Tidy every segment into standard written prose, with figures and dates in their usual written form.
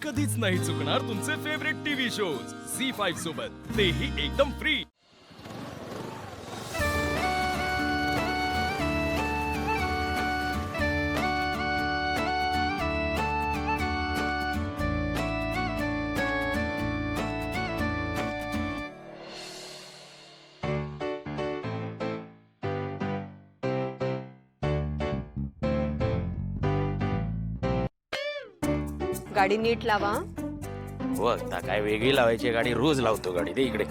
कधीच नाही चुकणार तुमचे फेवरेट टीव्ही शोज झी5 सोबत, तेही एकदम फ्री। गाडी नीट लावा। हो आता काय वेगळी लावायची गाडी, रोज लावतो गाडी। दे इकडे।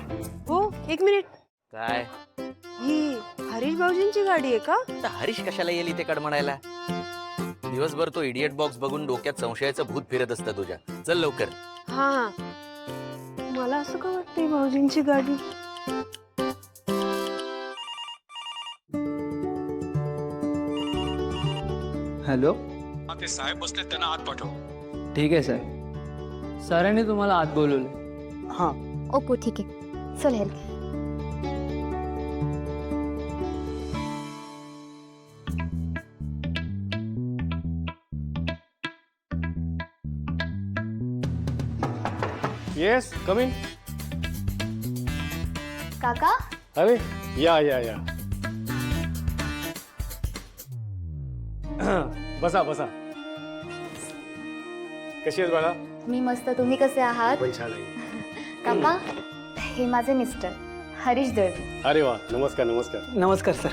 हो, एक मिनिट। काय ही हरीश भाऊजींची गाडी आहे का? आता हरीश कशाला येईल इथे कडमडायला? दिवसभर तो इडियट बॉक्स बघून डोक्यात संशयाचं भूत फिरत असतं तुझ्या। चल लवकर। हा, मला असं का वाटतंय भाऊजींची गाडी। हॅलो, ते साहेब बसले, त्यांना आत पाठव। ठीक आहे सर। सरांनी तुम्हाला आत बोलवले। हां, ओके ठीक आहे, चल हेल्प। Yes, come in. काका अरे या बसा बसा। कशी आहेस बाळा? मी मस्त, तुम्ही कसे आहात? पण छान आहे। काका हे माझे मिस्टर हरीश दळवी। अरे वा, नमस्कार नमस्कार। नमस्कार सर।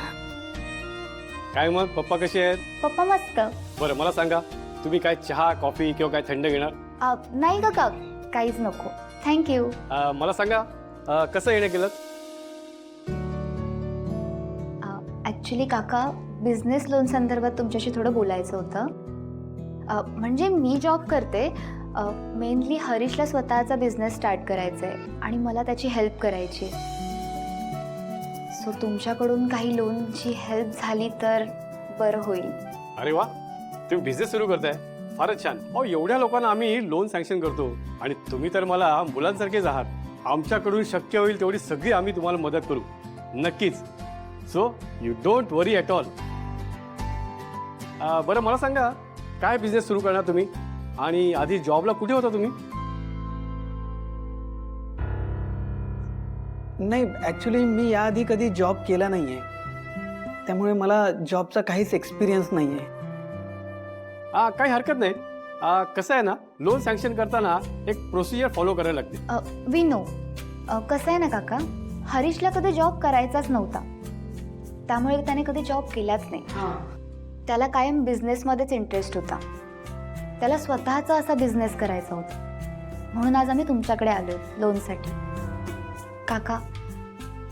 काय मग पप्पा कसे आहेत? पप्पा मस्त। बरं मला सांगा, तुम्ही काय चहा कॉफी किंवा काय थंड घेणार? नाही काका, काहीच नको, थँक्यू। मला सांगा कसं येणं केलं? ॲक्च्युली काका, बिझनेस लोन संदर्भात तुमच्याशी थोडं बोलायचं होतं। म्हणजे मी जॉब करते, मेनली हरीशला स्वतःचा बिझनेस स्टार्ट करायचा आहे आणि मला त्याची हेल्प करायची। सो तुमच्याकडून काही लोनची हेल्प झाली तर बरं होईल। अरे वा, तुम्ही बिझनेस सुरू करताय, फारच छान। अहो एवढ्या लोकांना आम्ही लोन सँक्शन करतो आणि तुम्ही तर मला मुलांसारखेच आहात। आमच्याकडून शक्य होईल तेवढी सगळी आम्ही तुम्हाला मदत करू, नक्कीच। So you don't worry at all. बरं मला सांगा, काय बिझनेस सुरू करणार तुम्ही आणि आधी जॉबला कुठे होता तुम्ही? नाही, ॲक्च्युली मी याआधी कधी जॉब केला नाही आहे, त्यामुळे मला जॉबचा काहीच एक्सपिरियन्स नाही आहे। काही हरकत नाही। कसं आहे ना, लोन सँक्शन करताना एक प्रोसिजर फॉलो करायला लागते। We know. कसं आहे ना काका, हरीशला कधी जॉब करायचाच नव्हता, त्यामुळे त्याने कधी जॉब केलाच नाही। त्याला कायम बिझनेसमध्येच इंटरेस्ट होता, त्याला स्वतःचा असा बिझनेस करायचा होता। म्हणून आज आम्ही तुमच्याकडे आलो लोनसाठी। काका,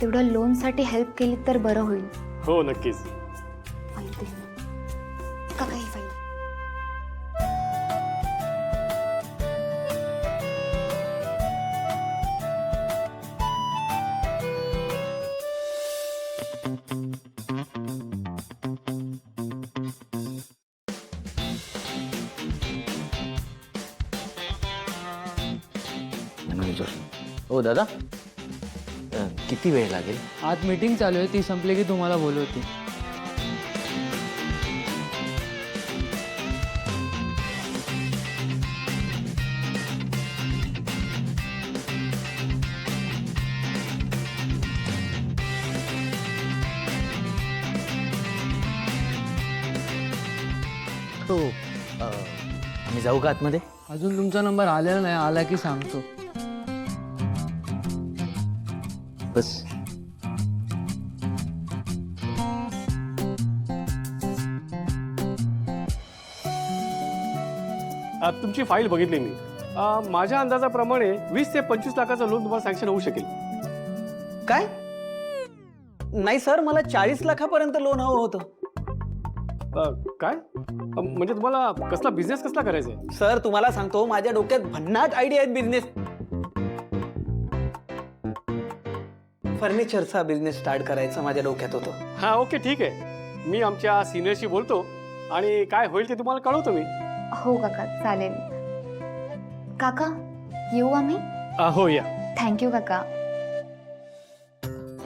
तेवढं लोनसाठी हेल्प केली तर बरं होईल। हो नक्कीच। फाईल दे काका, ही फाईल। हो दादा, किती वेळ लागेल? आज मीटिंग चालू आहे, ती संपली की तुम्हाला बोलवते। हो, आम्ही जाऊ का आतमध्ये? अजून तुमचा नंबर आलेला नाही, आला की सांगतो। बस। तुमची फाईल बघितली मी। माझ्या अंदाजाप्रमाणे 20 ते 25 लाखाचं लोन तुम्हाला सँक्शन होऊ शकेल। काय? नाही सर, मला 40 लाखापर्यंत लोन हवं होतं। काय म्हणजे तुम्हाला कसला बिझनेस कसला करायचा आहे? सर तुम्हाला सांगतो, माझ्या डोक्यात भन्नाट आयडिया आहेत बिझनेस। फर्निचरचा बिझनेस स्टार्ट करायचा माझ्या डोक्यात होतं। हा ओके ठीक आहे, मी आमच्या सिनियरशी बोलतो आणि काय होईल ते तुम्हाला कळवतो मी। हो काका, चालेल। काका येऊ आम्ही? हो या। थँक्यू काका।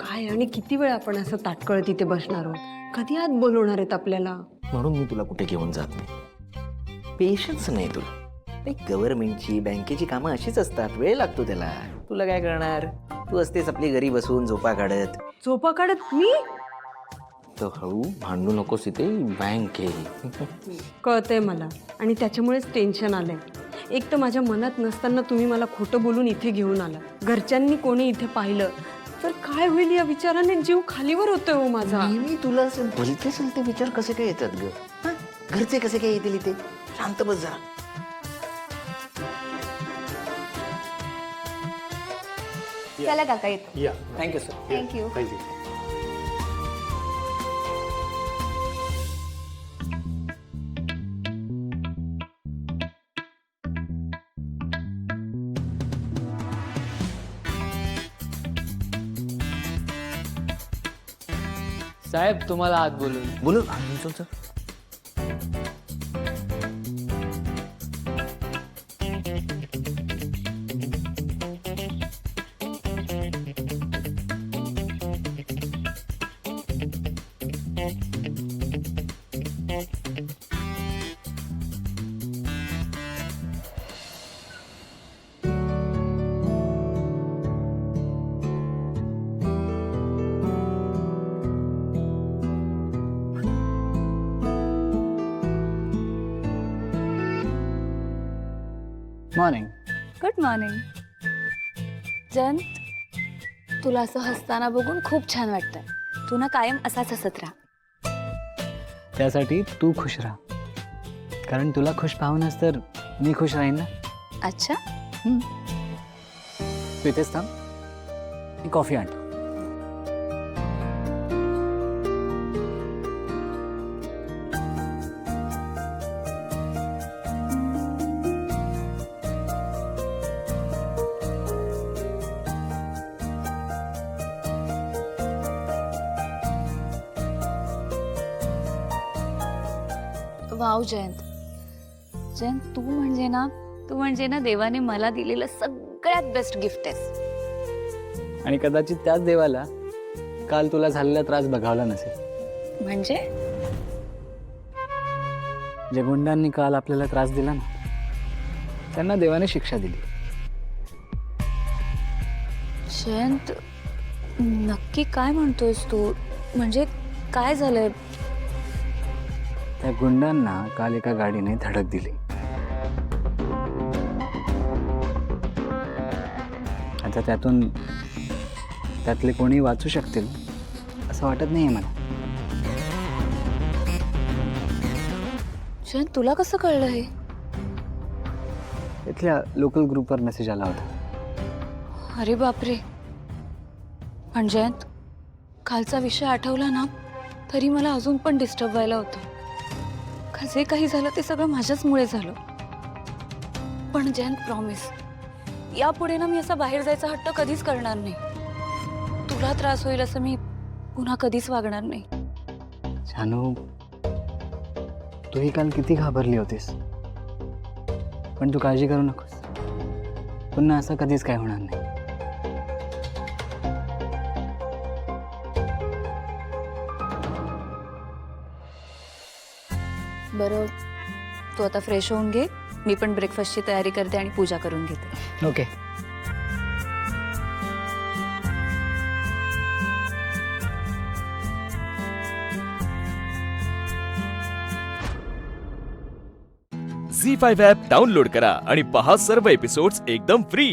काय आणि किती वेळ आपण असं ताटकळत तिथे बसणार आहोत? कधी आत बोलवणार आहेत आपल्याला? म्हणून मी तुला कुठे घेऊन जात नाही, पेशन्स नाही तुला। गव्हर्नमेंटची बँकेची कामं अशीच असतात, वेळ लागतो त्याला. तुला काय करणार, तू असतेस आपली घरी बसून झोपा काढत. झोपा काढत मी? तर हळू भांडू नकोस, इथे बँक आहे. कळतंय मला आणि त्याच्यामुळेच टेन्शन आलंय. एक तर माझ्या मनात नसताना तुम्ही मला खोटं बोलून इथे घेऊन आला. घरच्यांनी कोणी इथे पाहिलं तर काय होईल या विचाराने जीव खालीवर होतोय हो माझा. नेहमी तुला असे भलते सलते विचार कसे काय येतात ग? हं? घरचे कसे काय येतील इथे? शांत बस जरा. चला काका येतो. या थँक्यू सर. थँक्यू. थँक्यू. साहेब तुम्हाला आत बोलून. बोलू. मॉर्निंग. Good morning. जयंत, तुला असं हसताना बघून खूप छान वाटतंय. तू ना कायम असाच हसत राहा. त्यासाठी तू खुश राहा, कारण तुला खुश पाहूनच तर मी खुश राहीन ना. अच्छा. तू इथेच थांब, मी कॉफी आणतो. वाव जयंत. जयंत, तू म्हणजे ना देवाने मला दिलेलं सगळ्यात बेस्ट गिफ्ट आहेस. आणि कदाचित त्याच देवाला काल तुला झालेला त्रास बघावला नसेल. म्हणजे जे गुंडांनी काल आपल्याला त्रास दिला ना, त्यांना देवाने शिक्षा दिली. जयंत, नक्की काय म्हणतोयस तू? म्हणजे काय झालंय? त्या गुंडांना काल एका गाडीने धडक दिली. आता त्यातले कोणी वाचू शकतील असं वाटत नाहीये मला. जयंत, तुला कसं कळलं हे? इथल्या लोकल ग्रुपवर मेसेज आला होता. अरे बापरे. पण जयंत, कालचा विषय आठवला ना तरी मला अजून पण डिस्टर्ब व्हायला होतं. जे काही झालं ते सगळं माझ्याचमुळे झालं. पण जयंत, प्रॉमिस, यापुढे ना मी असा बाहेर जायचा हट्ट कधीच करणार नाही. तुला त्रास होईल असं मी पुन्हा कधीच वागणार नाही. जानू, तूही काल किती घाबरली होतीस, पण तू काळजी करू नकोस. पुन्हा असं कधीच काय होणार नाही. बरं, तू आता फ्रेश होऊन घे. मी पण ब्रेकफास्टची तयारी करते आणि पूजा करून घेते. ओके. झी5 ॲप डाउनलोड करा आणि पहा सर्व एपिसोड्स एकदम फ्री.